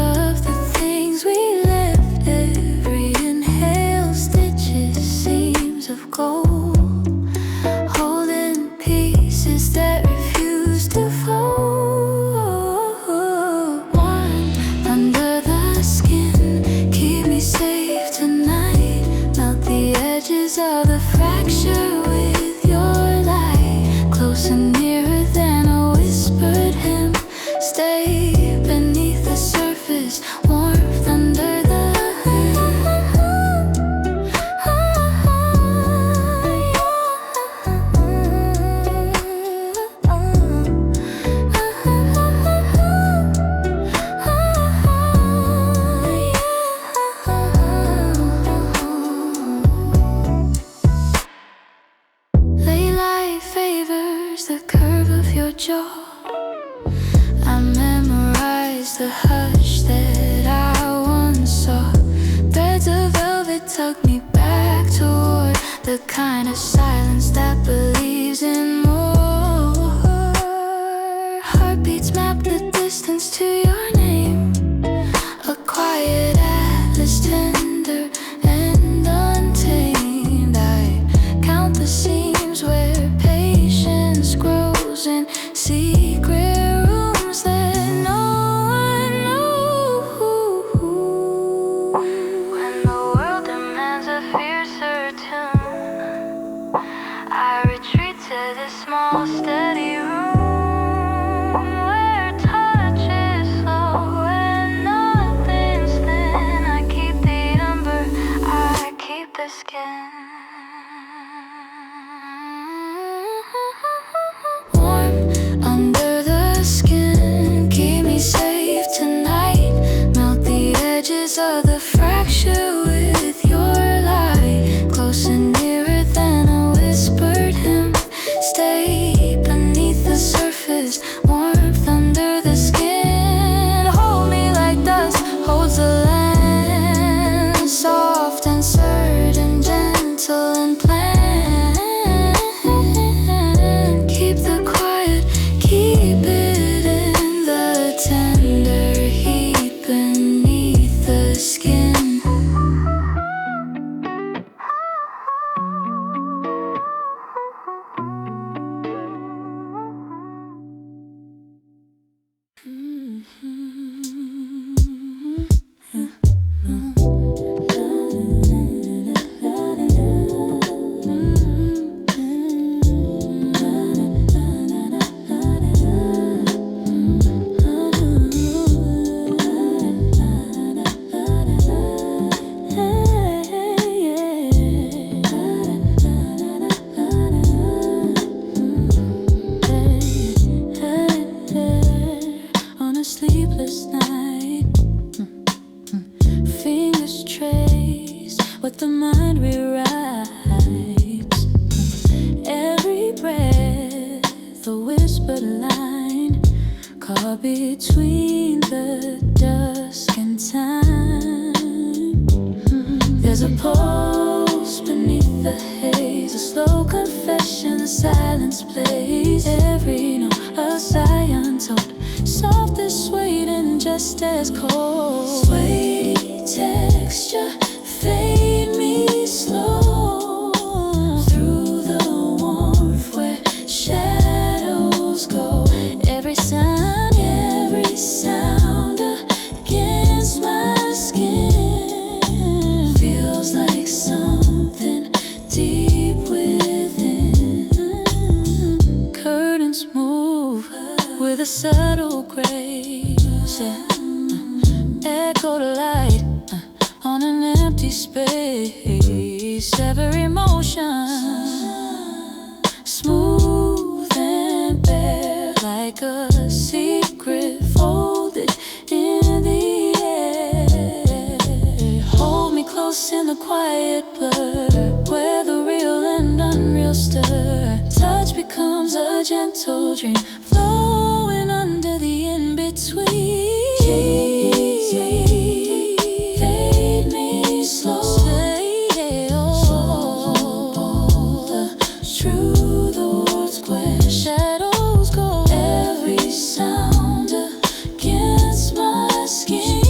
of the things we left. Every inhale stitches seams of gold, holding pieces that refuse to fold. Warmth under the skin, keep me safe tonight. Melt the edges of the fracture with your light. Close and nearer than a whispered hymn. Stay beneath the surface, warmth under the Daylight favors the curve of your jaw. I memorized the hush that I once saw. Threads of velvet tug me back toward the kind of silence that believes in more. Heartbeats map the distance to your name. A quiet atlas, tender and untamed. I count the seams where patience grows in secret rooms that no one knows. When the world demands a fiercer tune, I retreat to this small steady room where touch is slow and nothing's thin. I keep the umber, I keep the skin. Warm under the skin, keep me safe tonight. Melt the edges of the fracture with your light. Close and nearer than a whispered hymn. Stay beneath the surface, warmth under the skin. Hold me like dust holds the land, soft and certain, gentle and planned. Keep the quiet, keep it in the tender heat beneath the skin. On a sleepless night, fingers trace what the mind rewrites. Every breath, a whispered line, caught between the dusk and time. There's a pulse beneath the haze, a slow confession, the silence plays. Every note a sigh untold, soft as suede and just as cold. Suede texture, fade me slow through the warmth where shadows go. Every sound against my skin feels like something deep within. Curtains move with a subtle grace, yeah. Echo the light on an empty space. Every motion smooth and bare, like a secret folded in the air. Hold me close in the quiet blur, where the real and unreal stir. Touch becomes a gentle dream, flowing under the in-between. Fade me slow, through the world's where shadows go. Every sound against my skin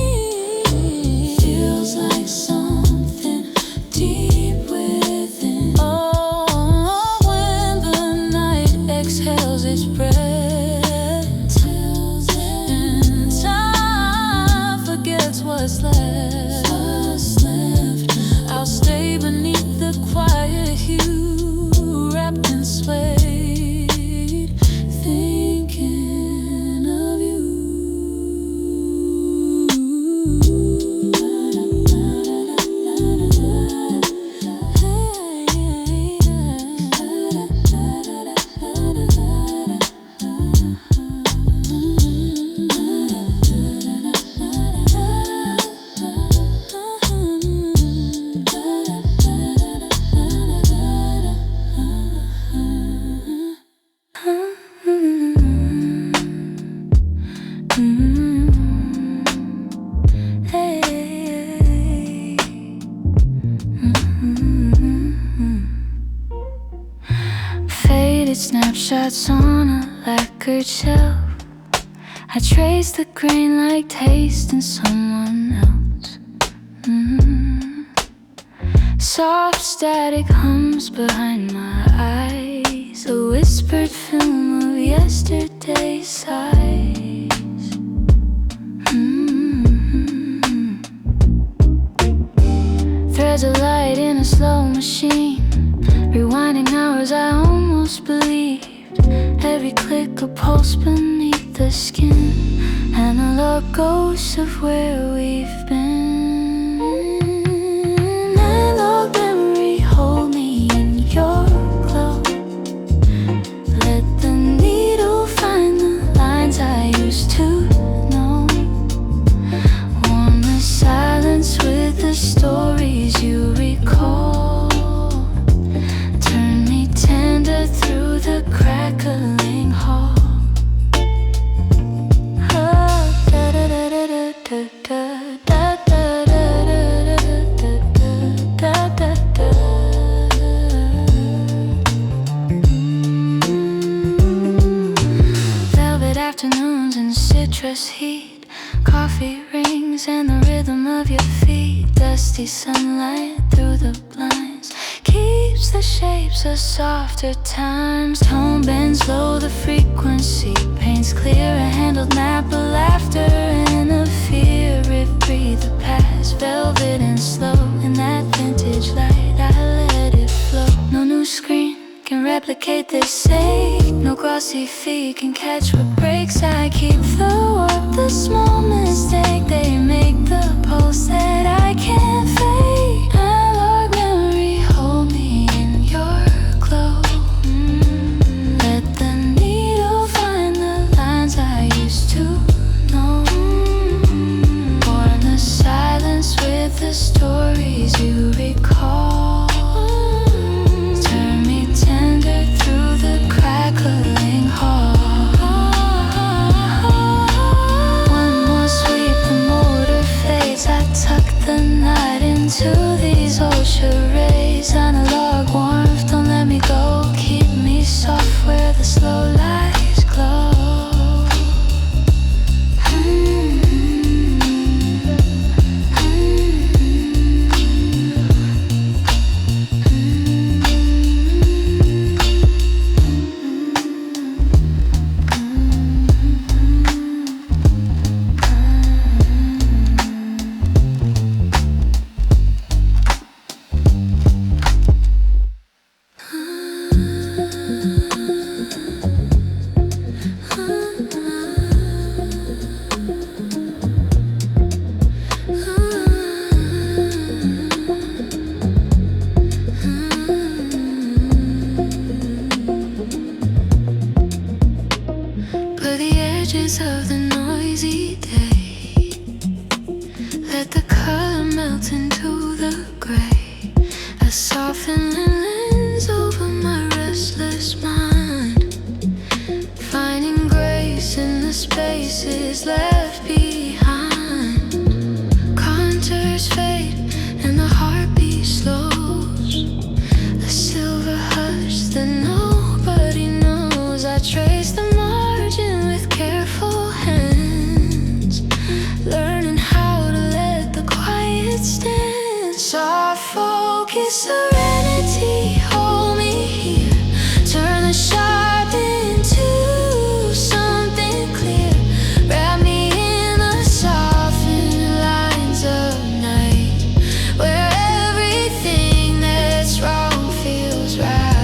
Snapshots on a lacquered shelf. I trace the grain like tasting someone else. Soft static hums behind my eyes, a whispered film of yesterday's sighs. Threads of light in a slow machine, rewinding hours I almost believed. Every click a pulse beneath the skin, analog ghosts of where we've been. Analog memory, hold me in your glow. Let the needle find the lines I used to know. Warm the silence with the stories you recall. Turn me tender through the crackling hall. Velvet afternoons and citrus heat, coffee rings and the rhythm of your feet. Dusty sunlight through the blinds keeps the shapes of softer times. Tone bends low, the frequency paints clear. A handled map of laughter and of fear. It breathed the past, velvet and slow. In that vintage light, I let it flow. No new screen can replicate this sake. No glossy feed can catch what breaks. I keep the warp, the small mistake they make, the pulse that I can't fake. Analog memory, hold me in your glow. Let the needle find the lines I used to know. Warm the silence with the stories you recall. Turn me tender through the crackling hall. One more sweep, the motor fades. I tuck the night into these old charades. Analog warmth, don't let me go. Keep me soft where the slow lights glow. Blur the edges of the noisy day. Let the color melt into the gray. A softening lens over my restless mind, finding grace in the spaces left behind. Contours fade and the heartbeat slows. A silver hush that nobody knows. I trace the margin with careful hands, learning how to let the quiet stand. Soft focus, serenity, hold me here. Turn the sharp into something clear. Wrap me in the softened lines of night, where everything that's wrong feels right.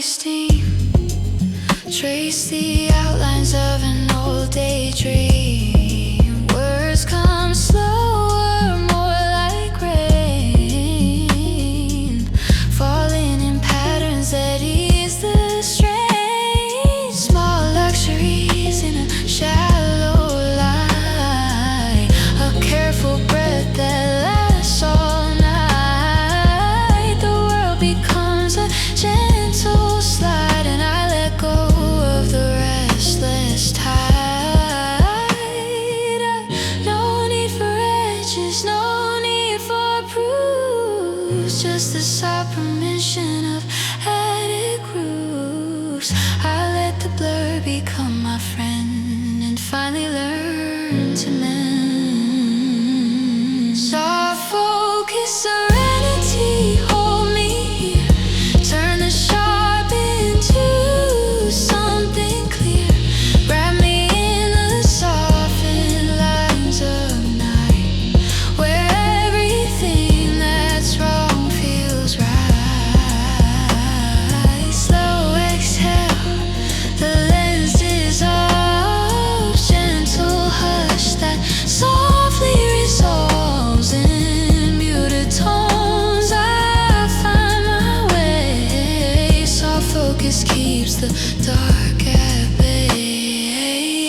steam. Trace the outlines of an old daydream. Words come slower, more like rain, falling in patterns that ease the strain. Small luxuries in a shallow light, a careful breath that lasts all night. The world becomes a gentle slide, and I let go of the restless tide. No need for edges, no need for proofs, just the soft permission of added grooves. I let the blur become my friend and finally learn to mend. Soft focus, serenity, hold me here. Turn the sharp into something clear. Wrap me in the softened lines of night, where everything that's wrong feels right. Slow exhale, the lens dissolves. Gentle hush that softly resolves. In muted tones I find my way. Soft focus keeps the dark at bay.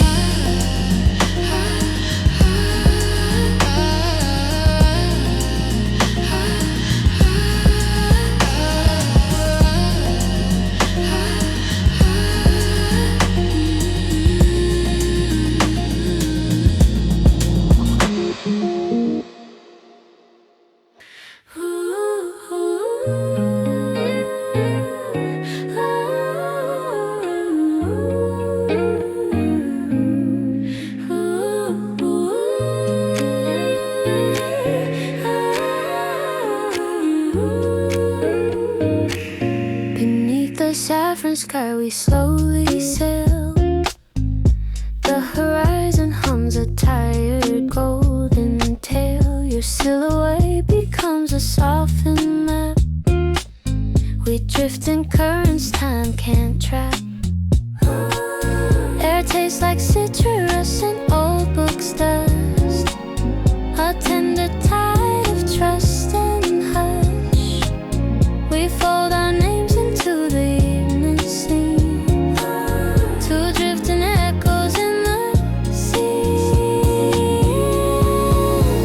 Beneath the saffron sky we slowly sail. The horizon hums a tired golden tale. Your silhouette becomes a softened map. We drift in currents time can't trap. Air tastes like citrus and old books dust. A tender tide of trust and hush. We fold our names into the evening scene, two drifting echoes in the sea.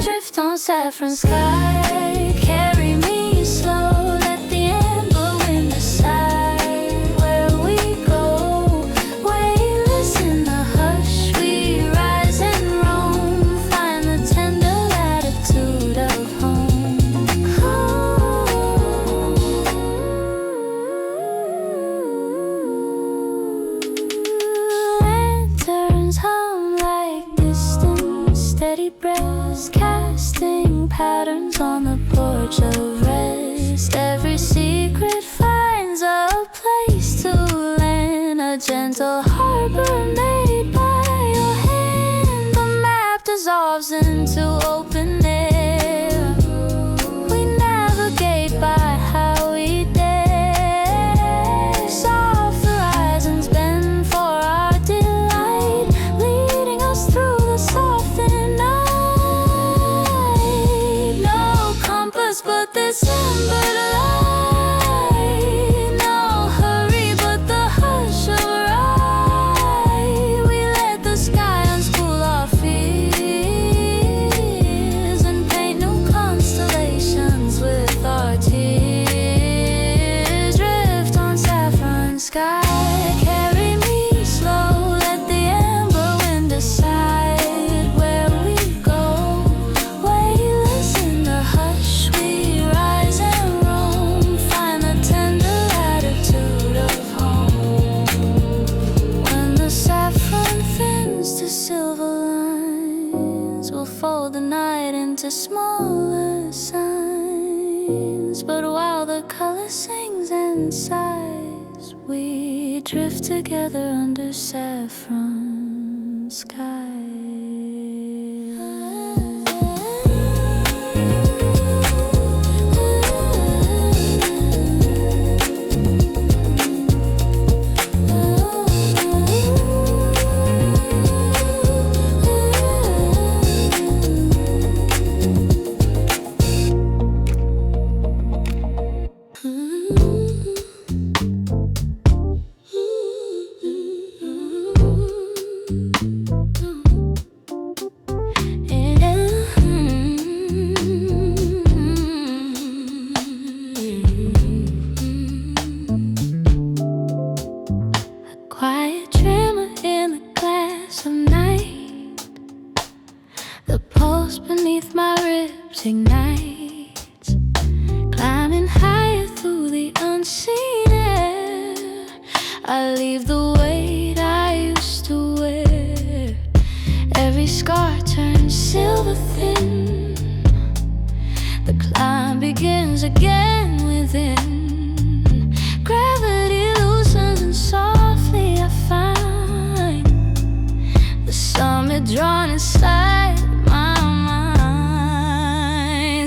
Drift on saffron sky, carry me slow. Let the amber wind decide where we go. Weightless in the hush, we rise and roam. Find the tender latitude of home. Lanterns hum like distant, steady breaths, casting patterns on the porch of rest. Every secret finds a place to land, a gentle harbor made by your hand. The map dissolves into open air. We navigate by how we dare. Soft horizons bend for our delight, leading us through the softened night. No compass but this ember light. No hurry but the hush of right. We let the sky unspool our fears and paint new constellations with our tears. Drift on saffron sky, carry me slow. Let the amber wind decide where we go. Weightless in the hush, we rise and roam. Find the tender latitude of home. When the saffron thins to silver lines, we'll fold the night into smaller signs. But while the color sings and sighs, we drift together under saffron sky. I leave the weight I used to wear. Every scar turns silver thin. The climb begins again within. Gravity loosens and softly I find the summit drawn inside my mind.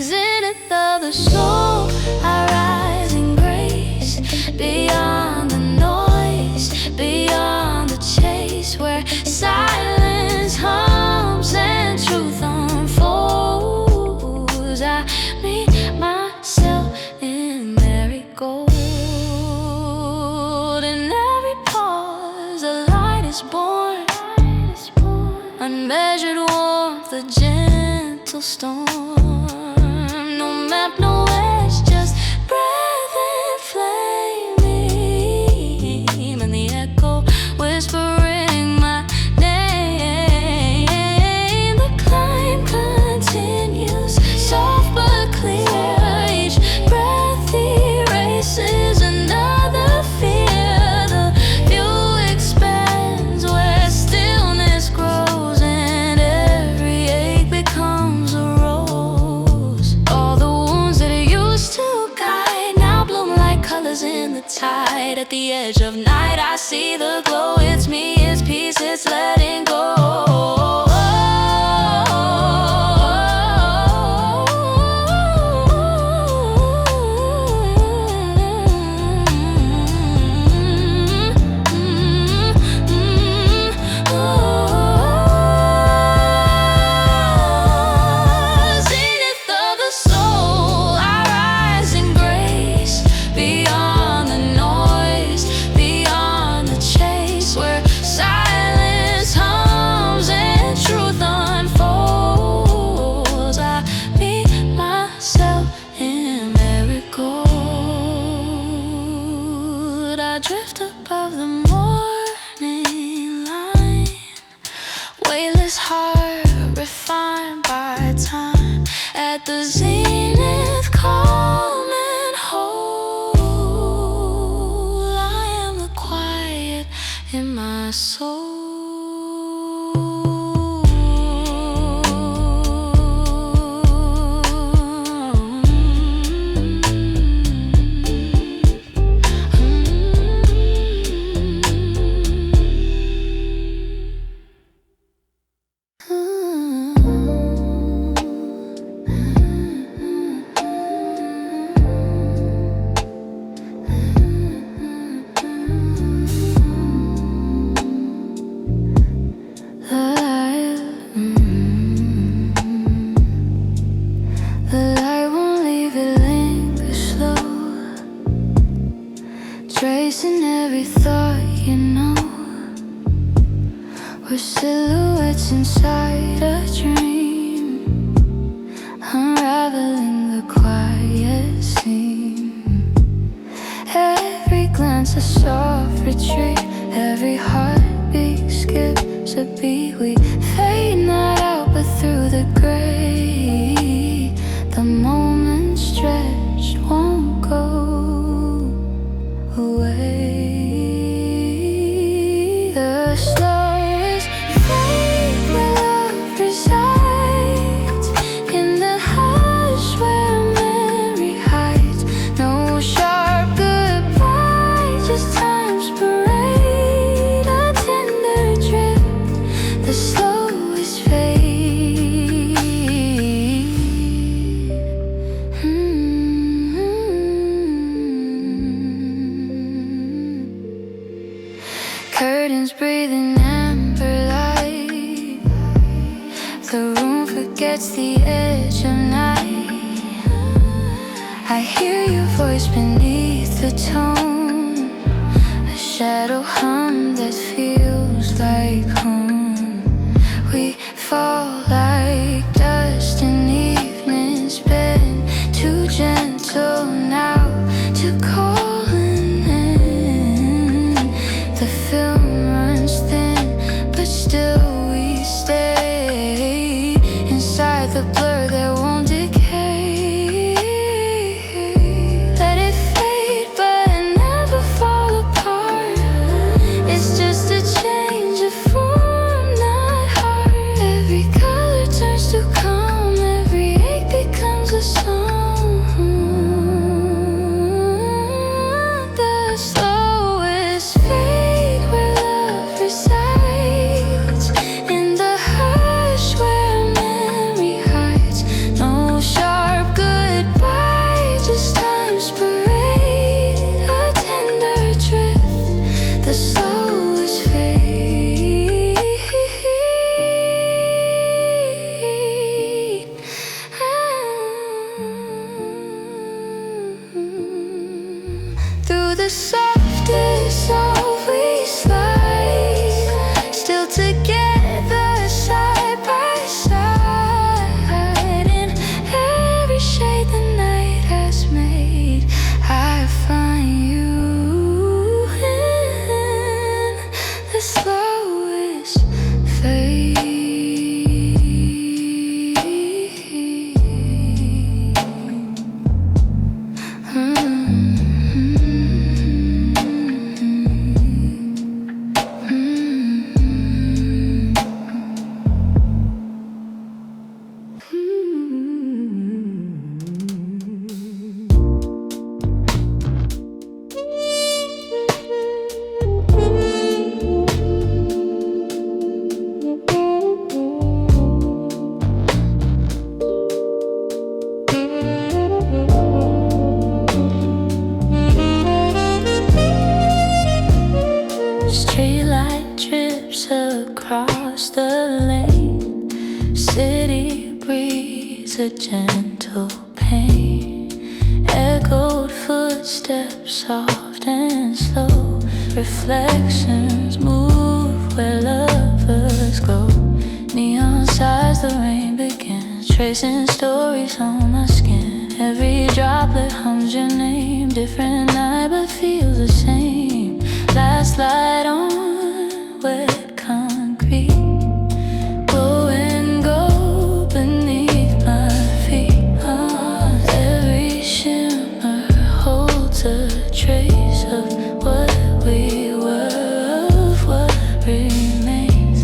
Zenith of the soul, I rise in grace. Beyond the noise, beyond the chase, where silence hums and truth unfolds. I meet myself in marigold. In every pause, a light is born. Unmeasured warmth, a gentle storm. No map, no edge, just breath and flame. And the echo whispering my name. The climb continues, soft but clear. Each breath erases another fear. The view expands where stillness grows, and every ache becomes a rose. All the wounds that used to guide now bloom like colors in the tide. At the edge of night I see the glow. It's me, it's peace, it's letting go. Zenith of the soul, I rise in grace. Beyond the noise, beyond the chase, where silence hums and truth unfolds. I meet myself in marigold. I drift above the morning line, weightless heart refined by time. At the zenith, calm and whole, I am the quiet in my soul. The light won't leave it linger slow, tracing every thought, you know. We're silhouettes inside a dream, unraveling the quiet seam. Every glance a soft retreat, every heartbeat skips a beat. We fade not out but through the gray. The moment stretched won't go away. The stars fade where love resides, in the hush where memory hides. No sharp goodbye, just time's parade. A tender drift, the slowest fade. Curtains breathing amber light, the room forgets the edge of night. I hear your voice beneath the tone, a shadow hum that feels like home. We fall like dust in evening's bed, too gentle now to call an end. The film runs thin, but still we stay inside the blur that won't decay. Let it fade but never fall apart. street light drips across the lane. City breeze, a gentle pain. Echoed footsteps, soft and slow. Reflections move where lovers go. Neon sighs, the rain begins, tracing stories on my skin. Every droplet hums your name. Different night but feels the same. Last light on wet concrete. Glow and go beneath my feet. Every shimmer holds a trace of what we were, of what remains.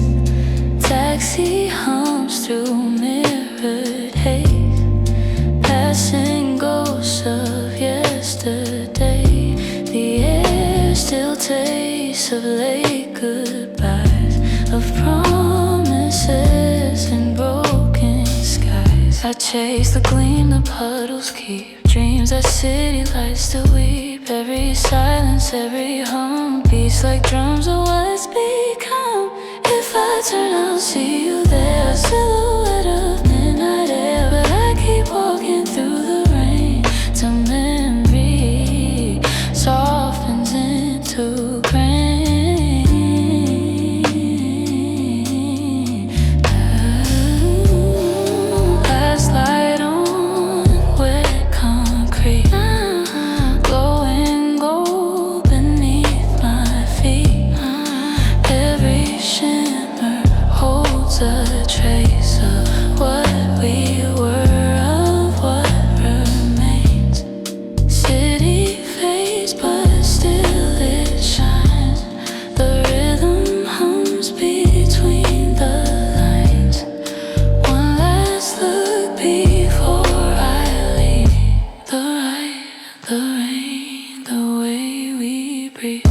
Taxi hums through mirrored haze, passing ghosts of yesterday. The air still tastes of late goodbyes, of promises and broken skies. I chase the gleam the puddles keep, dreams that city lights to weep. Every silence, every hum beats like drums of what's become. If I turn, I'll see you there, a silhouette of midnight air. But I keep walking through the rain till memory softens into grain. Last light on wet concrete, glowing gold beneath my feet. Every shimmer holds a trace of what we were, of what remains. City fades but still it shines. The rhythm hums between the lines. One last look before I leave. The light, the rain, the way we breathe.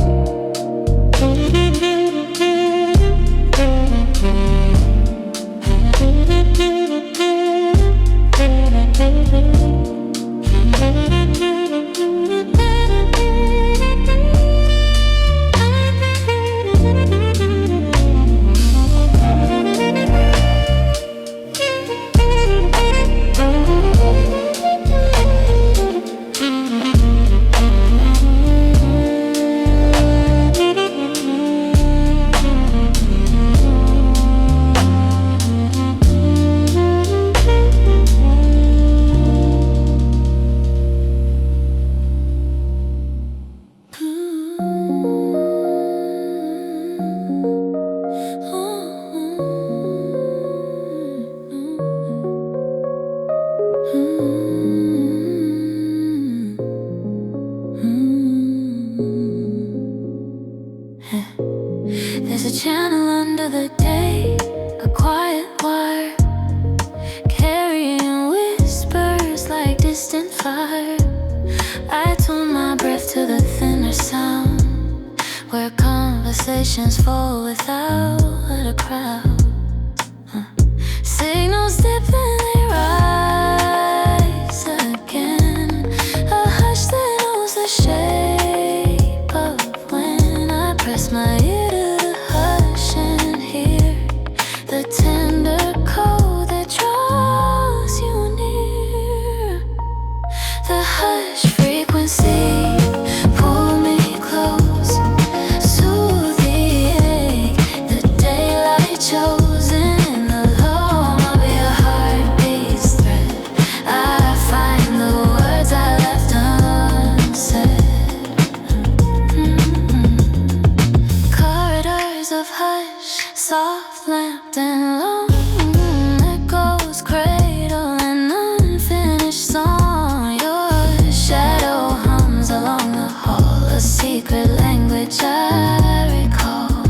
There's a channel under the day, a quiet wire, carrying whispers like distant fire. I tune my breath to the thinner sound, where conversations fall without a crowd. Signals dip and they rise again, a hush that knows the shape of when I press my ear to the hush and hear the tender code that draws you near. The hush frequency pull me close, soothe the ache, the daylight chosen in the loam of your heartbeat's thread. I find the words I left unsaid. Corridors of hush, soft lamped and lone, echoes cradle an unfinished song. Your shadow hums along the hall, a secret language I recall.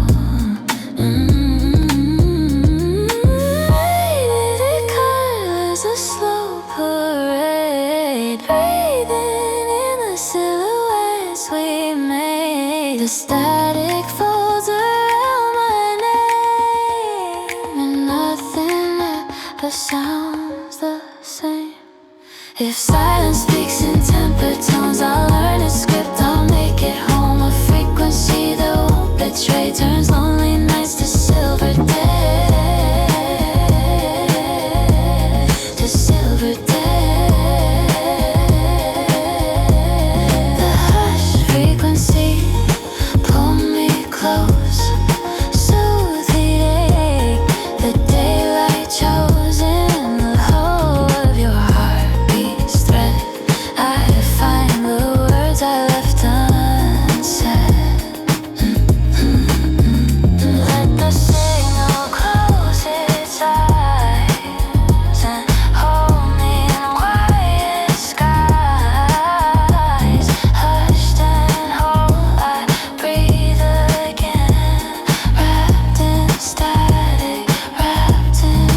Faded colors, a slow parade, breathing in the silhouettes we made. The static folds around my name, and nothing ever sounds the same. If silence speaks in tempered tones, I'll learn its script, I'll make it home. A frequency that won't let stray turns, lonely nights to silver days, to silver days. The hush frequency pull me close, soothe the ache, the daylight chosen, the whole of your heartbeat's thread. I find the words I left unsaid. Let the signal close its eyes and hold me in quiet skies. Hushed and whole, I breathe again, wrapped in static, wrapped in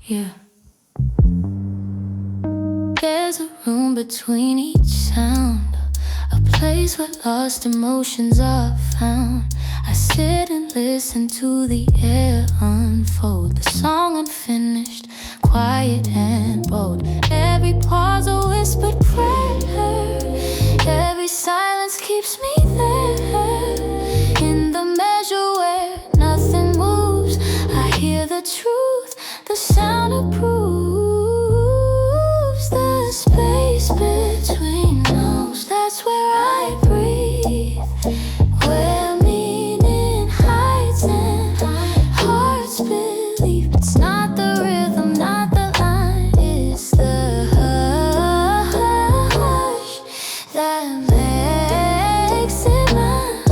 Yeah. There's a room between each sound, a place where lost emotions are found. I sit and listen to the air unfold, the song unfinished, quiet and bold. Every pause a whispered prayer, every silence keeps me there. In the measure where nothing moves, I hear the truth, the sound approves. The space between notes, that's where I breathe, where meaning hides and hearts believe. It's not the rhythm, not the line, it's the hush that makes it mine.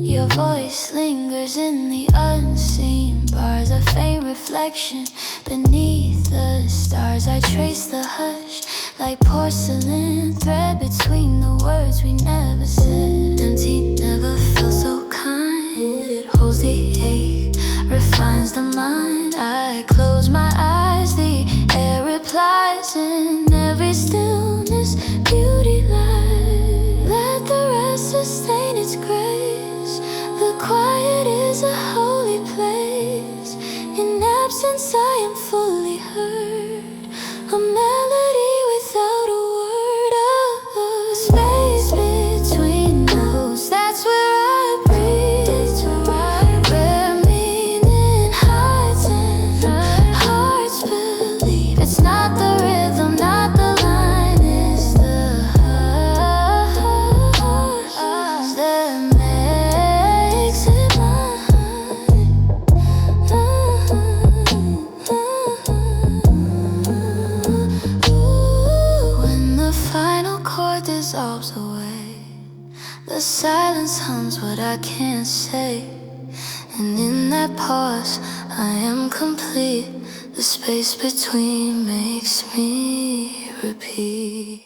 Your voice lingers in the unseen bars, a faint reflection beneath the stars. I trace the hush like porcelain thread between the words we never said. Empty never felt so kind. It holds the ache, refines the mind. I close my eyes, the air replies in every stillness. Beauty lies. Let the rest sustain its grace. The quiet is a holy place. In absence I am fully heard, a melody without a word. Space between notes, that's where I breathe, where meaning hides and hearts believe. It's not the rhythm, not the line, it's the hush that makes it mine. When the final chord dissolves away, the silence hums what I can't say. And in that pause, I am complete. The space between makes me repeat.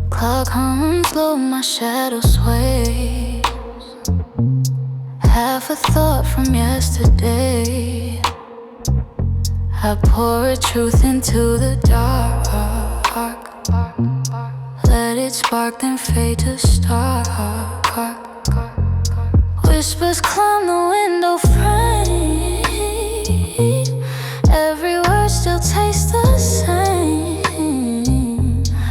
Clock hums low, my shadow sways. Half a thought from yesterday. I pour a truth into the dark. Let it spark, then fade to stark. Whispers climb the window frame. Every word still tastes the same.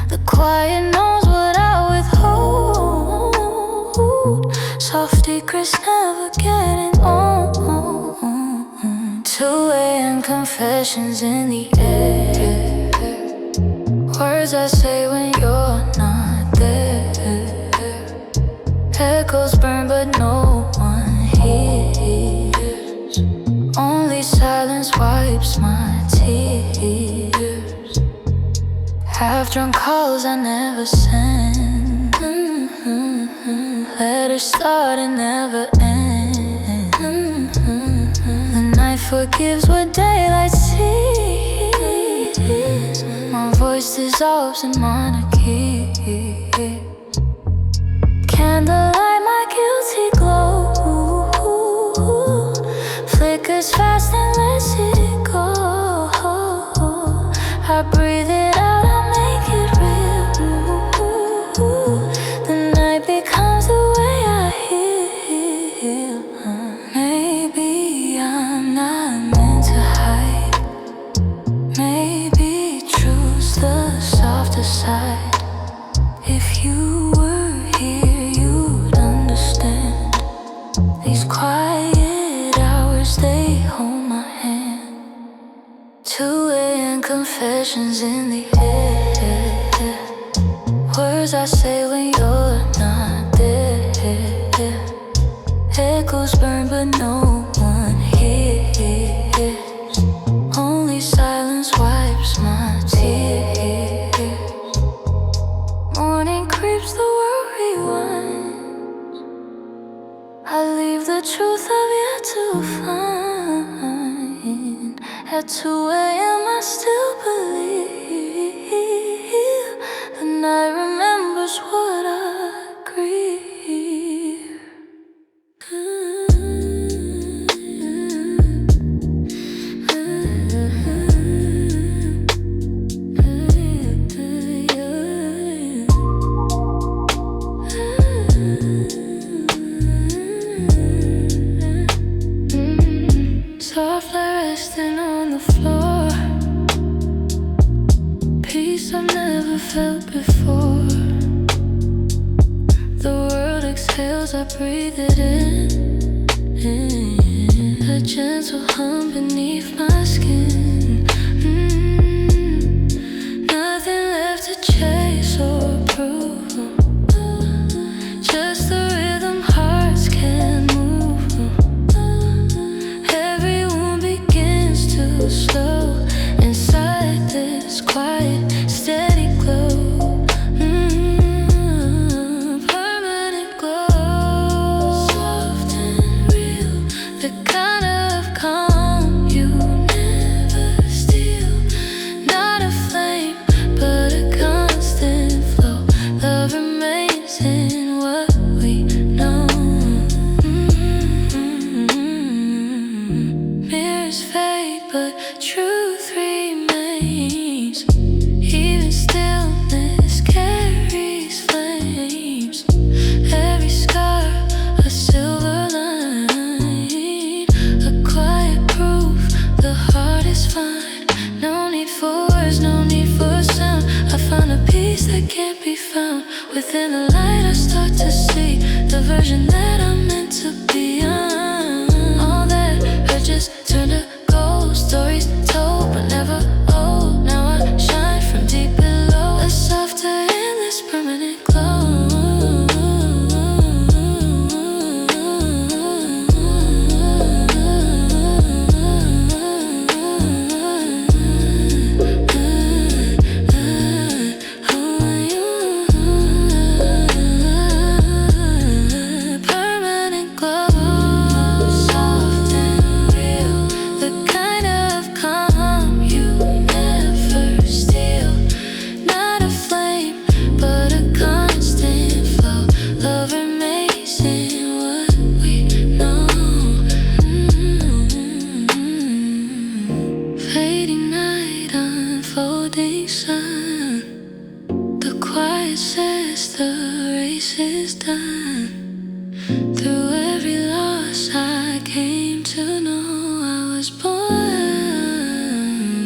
The quiet knows what I withhold. Soft secrets never getting old. 2 a.m. confessions in the air. Words I say when you're not there. Echoes burn but no one hears. Only silence wipes my tears. Half-drunk calls I never send. Letters start and never end. The night forgives what daylight sees. My voice dissolves in minor keys. Candlelight, my guilty glow flickers fast and lets it go. I breathe it out, I make it real. The night becomes the way I heal. Maybe I'm not meant to hide. Maybe truth's the softer side. If you were here, you'd understand. These quiet hours, they hold my hand. 2 a.m. confessions in the air. Words I say when you're not there. Echoes burn but no one hears. Only silence wipes my tears. Morning creeps, the world rewinds. I leave the truth I've yet to find. At 2 a.m. I still believe. The night remembers what I grieve. Softly resting on the floor. Peace I've never felt before. The world exhales, I breathe it in. A gentle hum beneath my skin. Nothing left to chase or prove. Just the rhythm hearts can move. Every wound begins to slow inside this quiet, steady glow. Permanent glow, soft and real, the kind of calm you never steal. Not a flame, but a constant flow. Love remains in what we know. Mirrors fade, but truth remains. Even stillness carries flames. Every scar, a silver line. A quiet proof, the heart is fine. No need for words, no need for sound. I found a peace that can't be found. Within the light I start to see the version that I'm meant to be. All that hurt just turned to gold. Stories told but never old. Now I shine from deep below. A softer, endless, permanent glow. Permanent glow, soft and real, the kind of calm you never steal. Not a flame, but a constant flow. Love remains in what we know. Fading night, unfolding sun. The quiet says the race is done. Through every loss I came to know I was born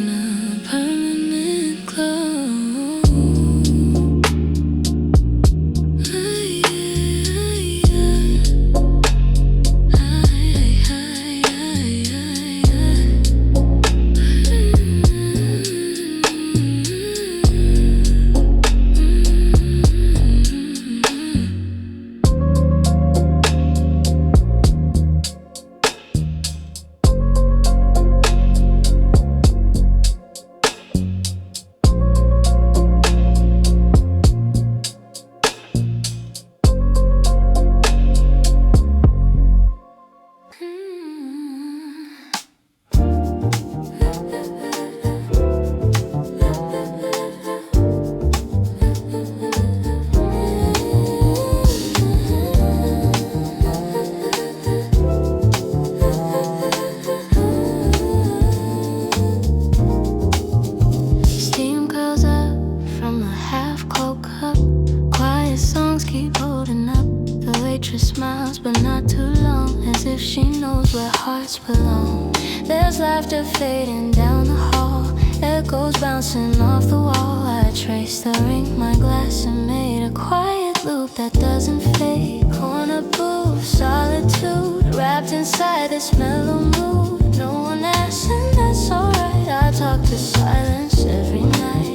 a permanent glow. her smiles, but not too long, as if she knows where hearts belong. There's laughter fading down the hall, echoes bouncing off the wall. I traced the ring, my glass, and made a quiet loop that doesn't fade. Corner booth, solitude, wrapped inside this mellow mood. No one asks, and that's alright. I talk to silence every night.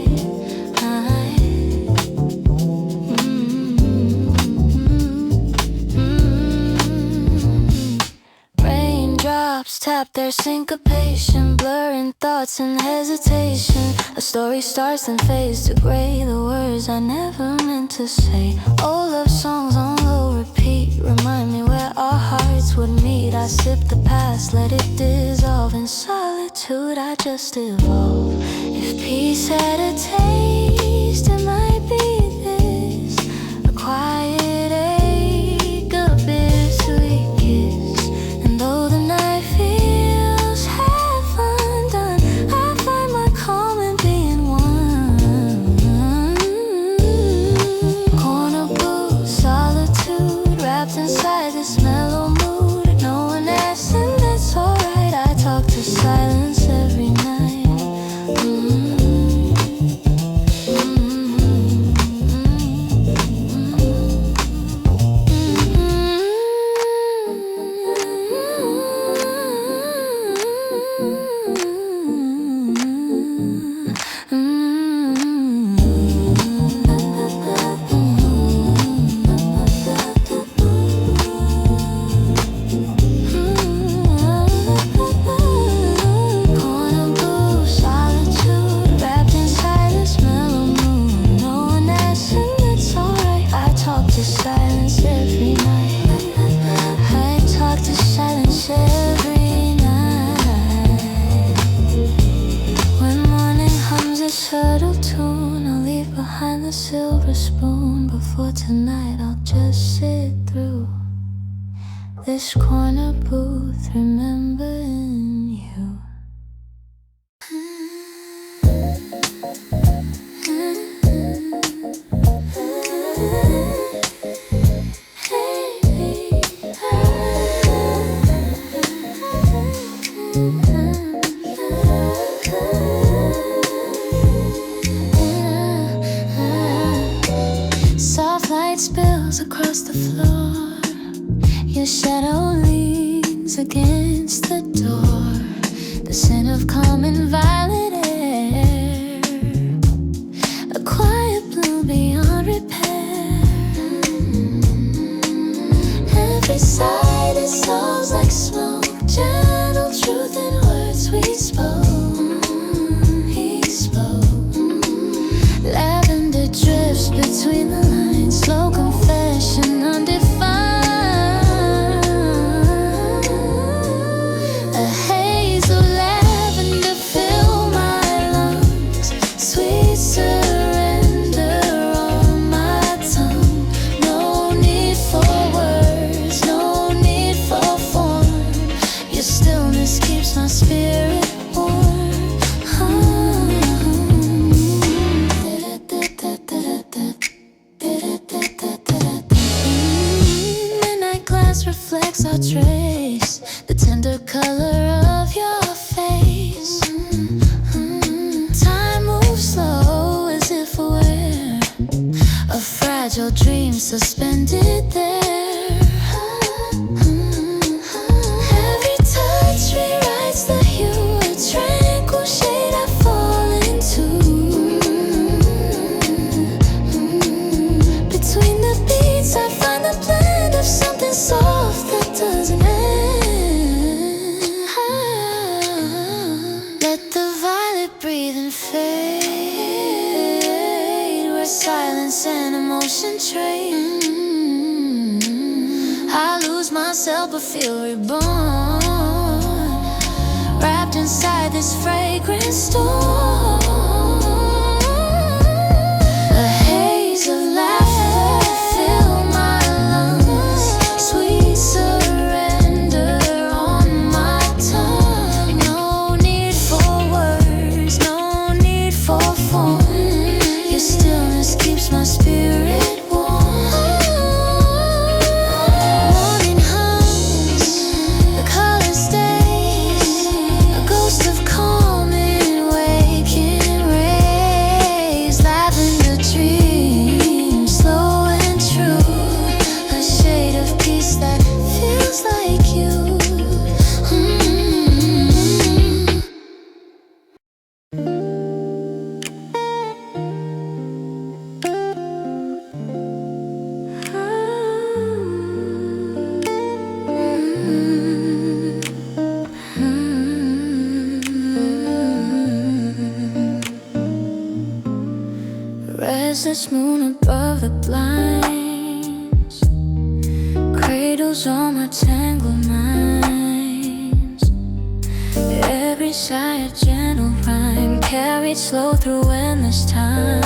Raindrops tap their syncopation, blurring thoughts and hesitation. A story starts and fades to gray, the words I never meant to say. Old love songs on low repeat remind me where our hearts would meet. I sip the past, let it dissolve. In solitude I just evolve. If peace had a taste, it might be this. A quiet ache, a bittersweet kiss. And though the night feels half undone, I find my calm in being one. Corner booth, solitude, wrapped inside this mellow mood. No one asks, and that's alright. I talk to silence every night. Silver spoon, before tonight I'll just sit through this corner booth, remembering you. Spills across the floor. Your shadow leans against the door. The scent of common violet air, a quiet bloom beyond repair. Every sigh dissolves like smoke, gentle truth in words we spoke. He spoke. Lavender drifts between the lines, slow confession undefined. A haze of lavender fill my lungs, sweet surrender on my tongue. No need for words, no need for form. Your stillness keeps my spirit warm. Reflects our trace, the tender color of your face. Time moves slow as if aware, a fragile dream suspended there. Every touch rewrites the hue, a tranquil shade I fall into. Between the beats I find the blend of something soft that doesn't end. Let the violet breathe and fade, where silence and emotion trade. I lose myself but feel reborn, wrapped inside this fragrant storm. A haze of laughter fill my lungs, sweet surrender on my tongue. No need for words, no need for form. Your stillness keeps my spirit warm. this moon above the blinds cradles all my tangled minds. Every sigh a gentle rhyme carried slow through endless time.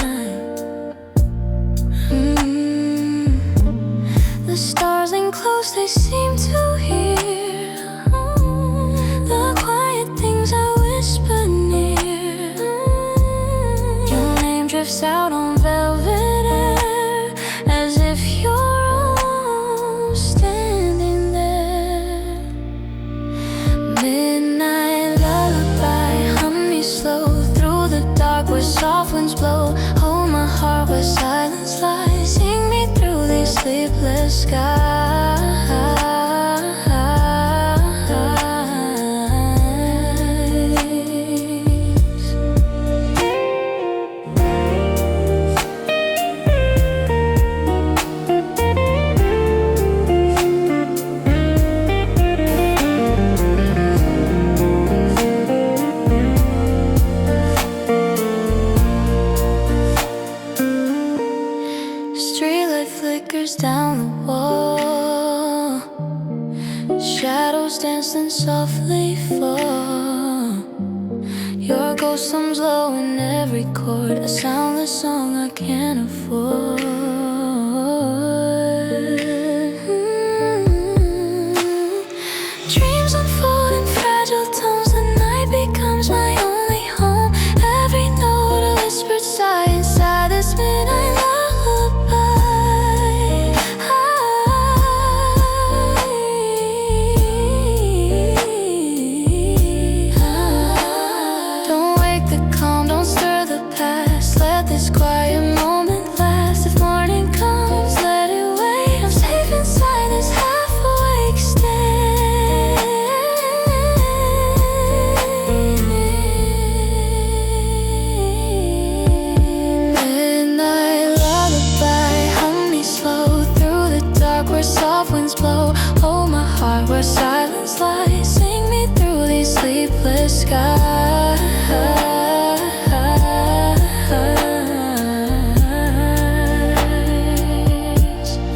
The stars enclose, they seem to hear the quiet things I whisper near. Your name drifts out on velvet air as if you're alone standing there. Midnight lullaby, hum me slow through the dark where soft winds blow. Hold my heart where silence lies. Sing me through these sleepless skies. Streetlight flickers down the wall. Shadows dancing softly fall. Your ghost hums low in every chord, a soundless song I can't afford. Dreams unfold in fragile tones. The night becomes my only home. Every note a whispered sigh inside this midnight lullaby. Don't wake the calm, don't stir the past. Let this quiet moment last. If morning comes, let it wait. I'm safe inside this half-awake state. Midnight lullaby, hum me slow through the dark where soft winds blow. Hold my heart where silence lies. Sing me through these sleepless skies.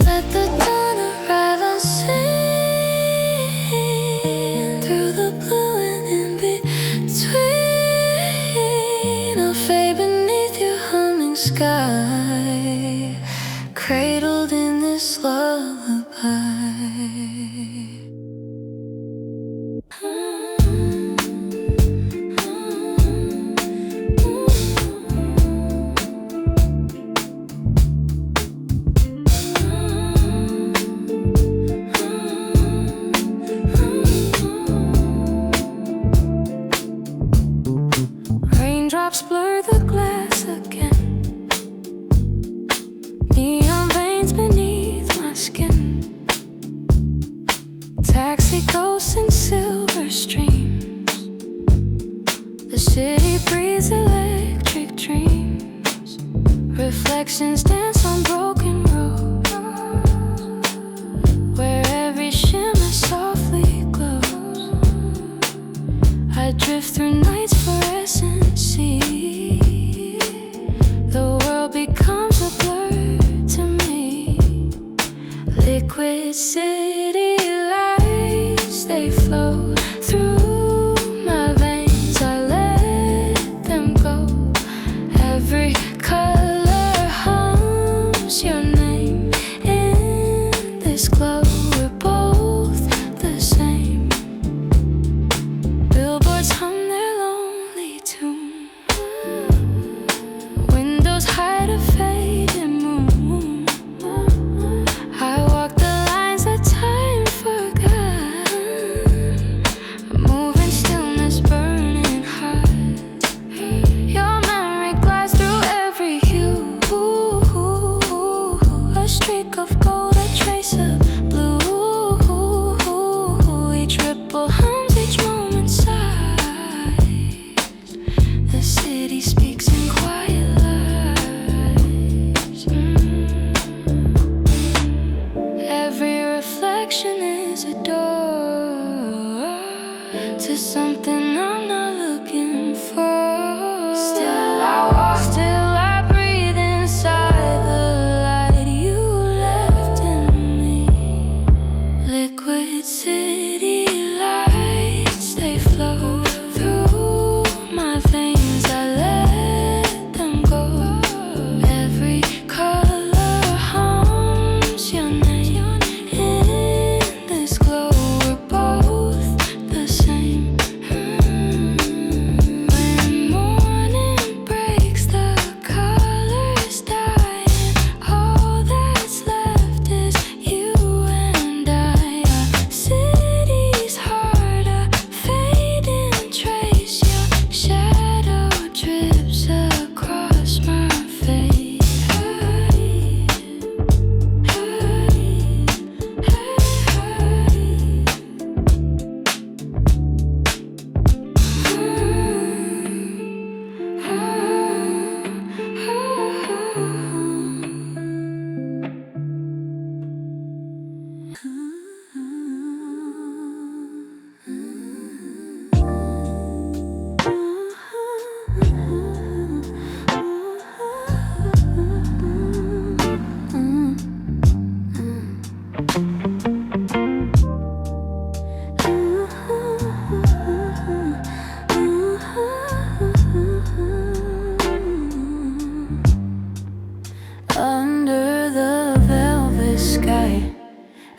Let the dawn arrive unseen through the blue and in between. I'll fade beneath your humming sky, cradled in this lullaby. Raindrops blur the glass again. Neon veins beneath my skin. Taxi ghosts in silver streams. The city breathes electric dreams. Reflections dance on broken roads, where every shimmer softly glows. I drift through nights fluorescent sea. The world becomes a blur to me. Liquid city lights, they flow through my veins. I let them go. Every color hums your name in this glow. We're both the same. Billboards hum their lonely tune. Windows hide a fading moon. I walk the lines that time forgot.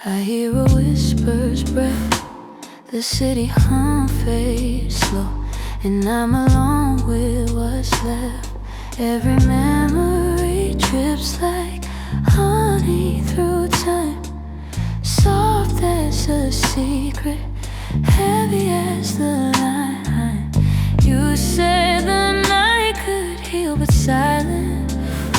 I hear a whisper's breath, the city hum fades slow, and I'm alone with what's left. Every memory drips like honey through time, soft as a secret, heavy as the line. You said the night could heal, but silent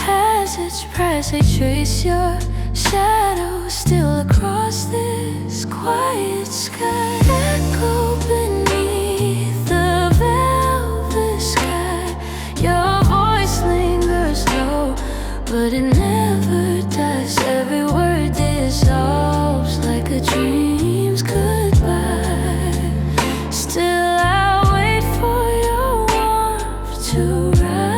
has its price. They trace your shadow still across this quiet sky. Echo beneath the velvet sky. Your voice lingers low, but it never dies. Every word dissolves like a dream's goodbye. Still I wait for your warmth to rise.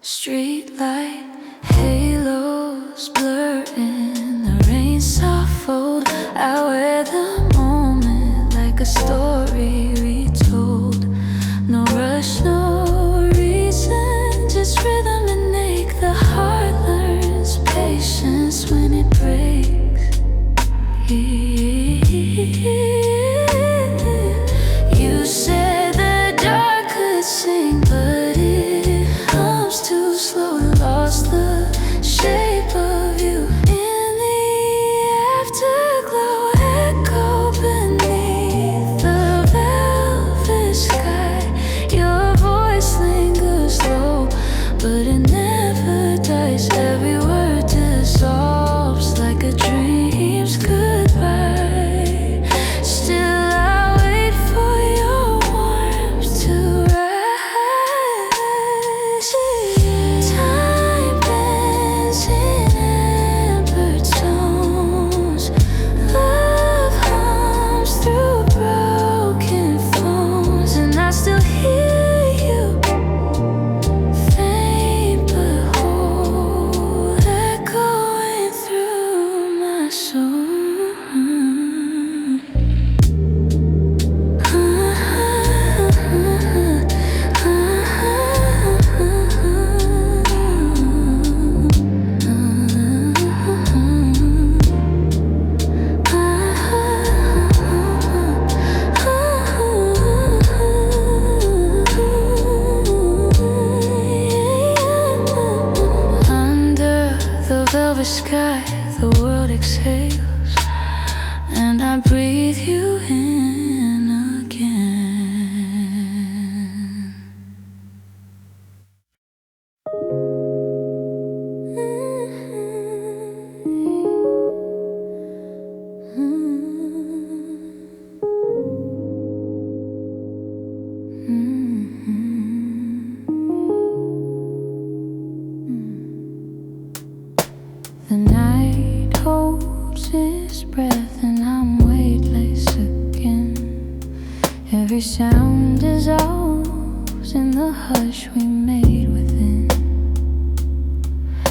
Streetlight halos blur in the rain, soft fold. I wear the moment like a story retold. No rush, no reason, just rhythm and ache. The heart learns patience when it breaks. You said the dark could sing, but it hums too slow and lost the shape of you. In the afterglow, echo beneath the velvet sky. Your voice lingers low, but it never dies. Every word dissolves like a dream's goodbye. Still I wait for your warmth to rise. Time bends in amber tones. Love hums through broken phones, and I still hear you, faint but whole, echoing through my soul. Under the velvet sky, the world exhales, and I breathe you in again. The night holds its breath, and I'm weightless again. Every sound dissolves in the hush we made within.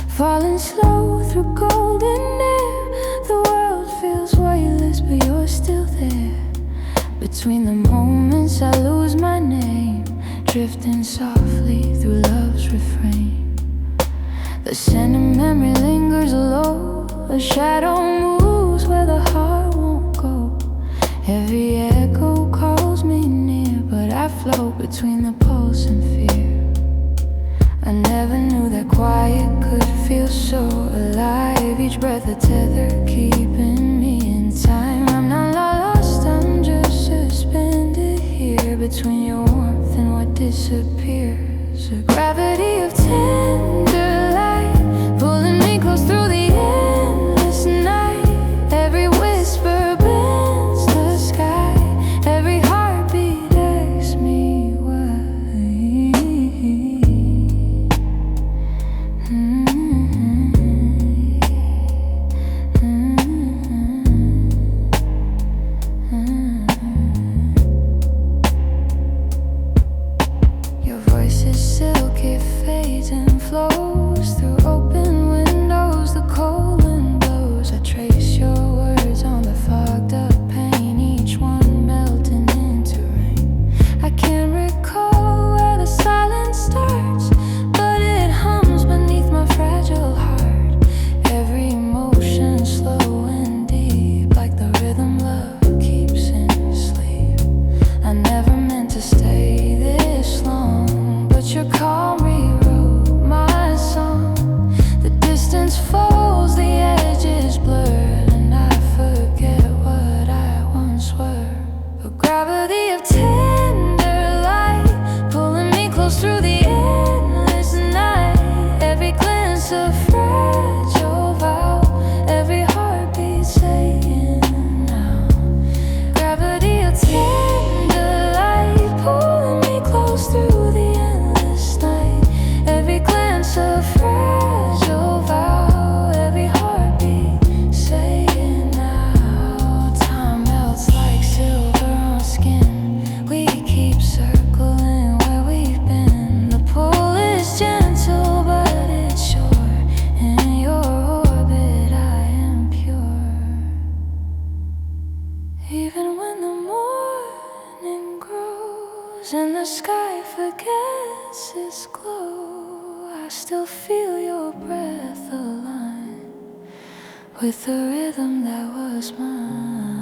Falling slow through golden air, the world feels weightless, but you're still there. Between the moments I lose my name, drifting softly through love's refrain. The scent of memory lingers low, a shadow moves where the heart won't go. Every echo calls me near, but I float between the pulse and fear. I never knew that quiet could feel so alive. Each breath a tether keeping me in time. I'm not lost, I'm just suspended here between your warmth and what disappears. A gravity of tender light pulling me close through the endless night. Every whisper bends the sky, every heartbeat asks me why. Your voice is silk, it fades and flows through open windows. The cold wind blows. I trace your words on the fogged up pain, each one melting into rain. I can't recall where the silence starts, but it hums faces glow. I still feel your breath align with the rhythm that was mine.